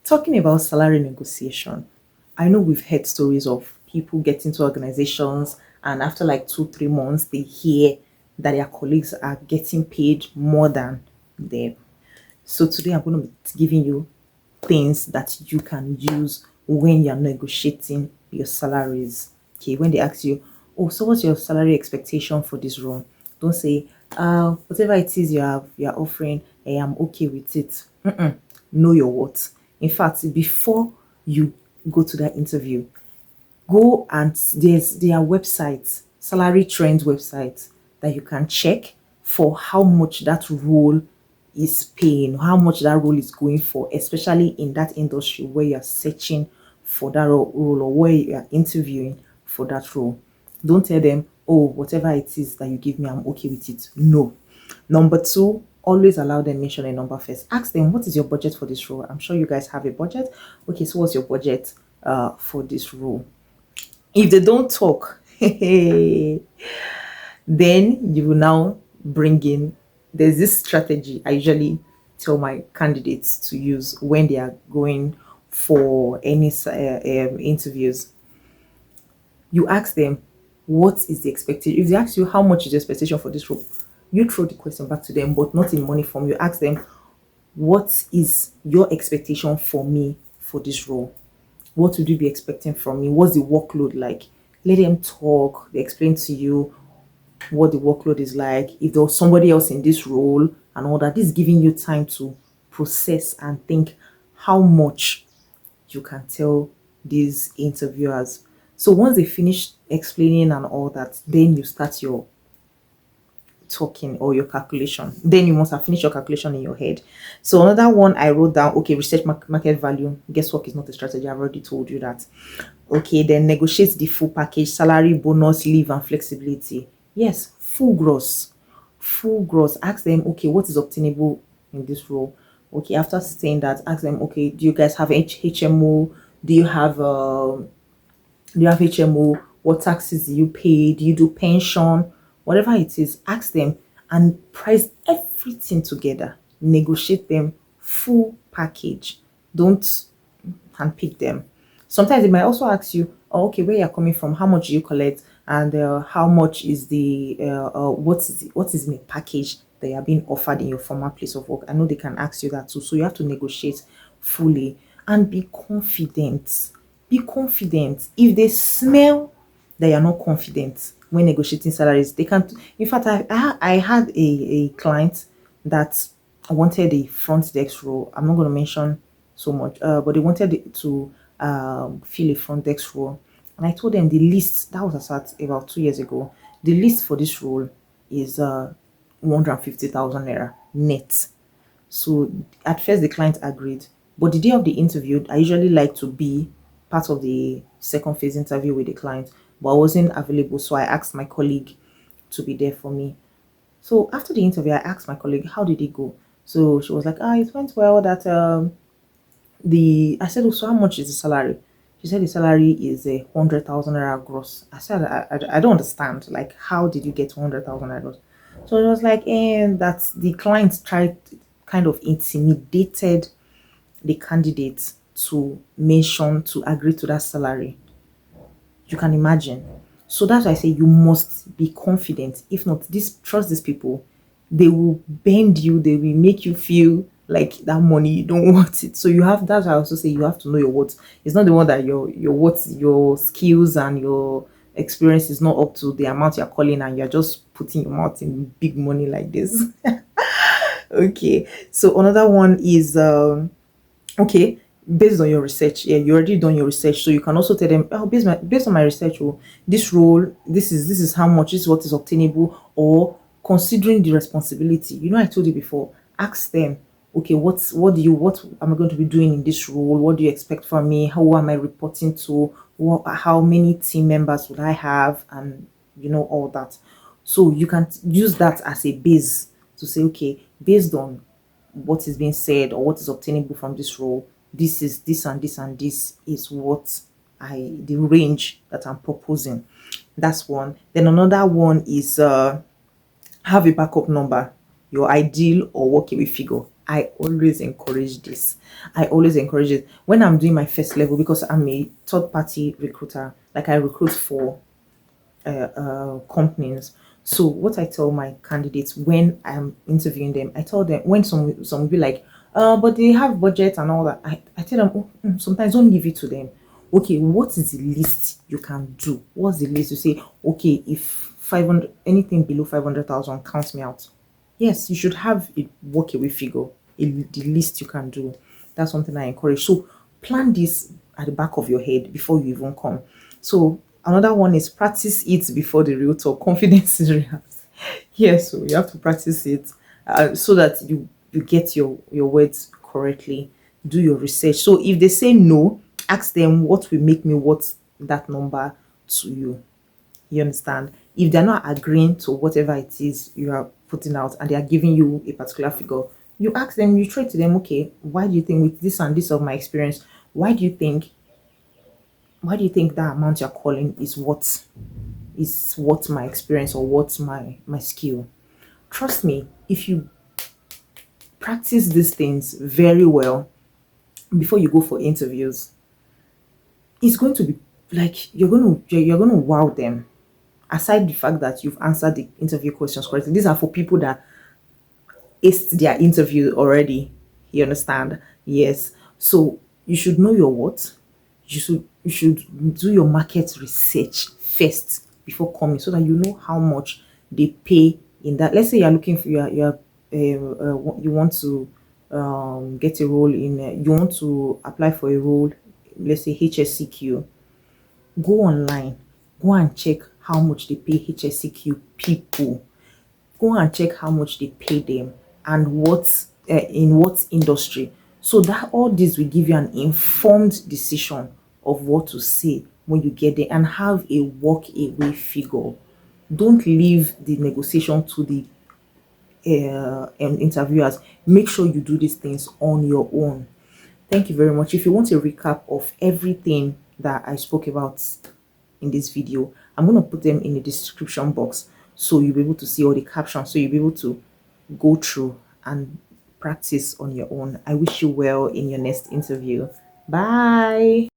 Talking about salary negotiation, I know we've heard stories of people getting to organizations and after like 2, 3 months, they hear that their colleagues are getting paid more than them. So today I'm going to be giving you things that you can use when you're negotiating your salaries. Okay, when they ask you, oh, so what's your salary expectation for this role? Don't say, whatever it is you're offering, I'm okay with it. Know your worth. In fact, before you go to that interview, go and there are websites, salary trends websites that you can check for how much that role is paying, how much that role is going for, especially in that industry where you're searching for that role or where you're interviewing for that role. Don't tell them, oh, whatever it is that you give me, I'm okay with it. No. Number two, always allow them mention a number first. Ask them, what is your budget for this role? I'm sure you guys have a budget. Okay, so what's your budget for this role? If they don't talk, then you will now bring in. There's this strategy I usually tell my candidates to use when they are going for any interviews. You ask them, what is the expectation? If they ask you how much is the expectation for this role, you throw the question back to them, but not in money form. You ask them, what is your expectation for me for this role? What would you be expecting from me? What's the workload like? Let them talk. They explain to you what the workload is like. If there was somebody else in this role and all that, this is giving you time to process and think how much you can tell these interviewers. So once they finish explaining and all that, then you start your talking or your calculation. Then you must have finished your calculation in your head. So another one I wrote down, okay, research market value. Guess what is not a strategy. I've already told you that. Okay, then negotiate the full package, salary, bonus, leave, and flexibility. Yes, full gross. Full gross. Ask them, okay, what is obtainable in this role? Okay, after saying that, ask them, okay, do you guys have HMO? Do you have HMO? What taxes do you pay? Do you do pension? Whatever it is, ask them and price everything together. Negotiate them full package. Don't handpick them. Sometimes they might also ask you, oh, okay, where you're coming from, how much do you collect, and how much is the what is in the package that you're being offered in your former place of work. I know they can ask you that too, so you have to negotiate fully and be confident. Be confident. If they smell that you're not confident when negotiating salaries, they can't. In fact, I had a client that wanted a front desk role. I'm not going to mention so much, but they wanted to fill a front desk role. And I told them the list, that was about 2 years ago, the list for this role is 150,000 naira net. So at first the client agreed, but the day of the interview, I usually like to be part of the second phase interview with the client, but I wasn't available, so I asked my colleague to be there for me. So after the interview, I asked my colleague, how did it go? So she was like, it went well. That the I said, oh, so how much is the salary? She said the salary is 100,000 naira gross. I said, I don't understand. Like, how did you get 100,000 naira gross? So it was like, and that the client tried, kind of intimidated the candidate to agree to that salary. You can imagine. So that's why I say you must be confident. If not, trust these people. They will bend you. They will make you feel like that money you don't want it. So you have. That's why I also say you have to know your worth. It's not the one that your skills and your experience is not up to the amount you're calling, and you're just putting your mouth in big money like this. Okay. So another one is okay, based on your research. Yeah, you already done your research, so you can also tell them, oh, based on my research, oh, this role, this is how much, this is what is obtainable, or considering the responsibility. I told you before, ask them, okay, what am I going to be doing in this role? What do you expect from me? How am I reporting to? How many team members would I have? And all that. So you can use that as a base to say, okay, based on what is being said or what is obtainable from this role, this is this and this and this is what the range that I'm proposing. That's one. Then another one is have a backup number, your ideal or walkaway figure. I always encourage this. I always encourage it when I'm doing my first level, because I'm a third party recruiter. Like, I recruit for companies. So what I tell my candidates when I'm interviewing them, I tell them, when some will be like, but they have budget and all that. I tell them, oh, sometimes don't give it to them. Okay, what is the least you can do? What's the least you say? Okay, if 500, anything below 500,000, count me out. Yes, you should have a walk away figure, the least you can do. That's something I encourage. So plan this at the back of your head before you even come. So another one is practice it before the real talk. Confidence is real. Yes, so you have to practice it so that you get your words correctly. Do your research. So if they say no, ask them what will make me worth that number to you. You understand? If they're not agreeing to whatever it is you are putting out and they are giving you a particular figure, you ask them, you try to them, okay, why do you think with this and this of my experience, why do you think that amount you're calling is what my experience or what's my skill? Trust me, if you practice these things very well before you go for interviews, it's going to be like you're going to wow them. Aside the fact that you've answered the interview questions correctly, these are for people that aced their interview already. You understand? Yes. So you should know your what. You should do your market research first before coming, so that you know how much they pay in that. Let's say you're looking for you want to get a role in you want to apply for a role, let's say HSCQ. Go online, go and check how much they pay HSCQ people. Go and check how much they pay them and what in what industry, so that all this will give you an informed decision of what to say when you get there, and have a walk away figure. Don't leave the negotiation to the interviewers. Make sure you do these things on your own. Thank you very much. If you want a recap of everything that I spoke about in this video, I'm going to put them in the description box, so you'll be able to see all the captions, so you'll be able to go through and practice on your own. I wish you well in your next interview. Bye.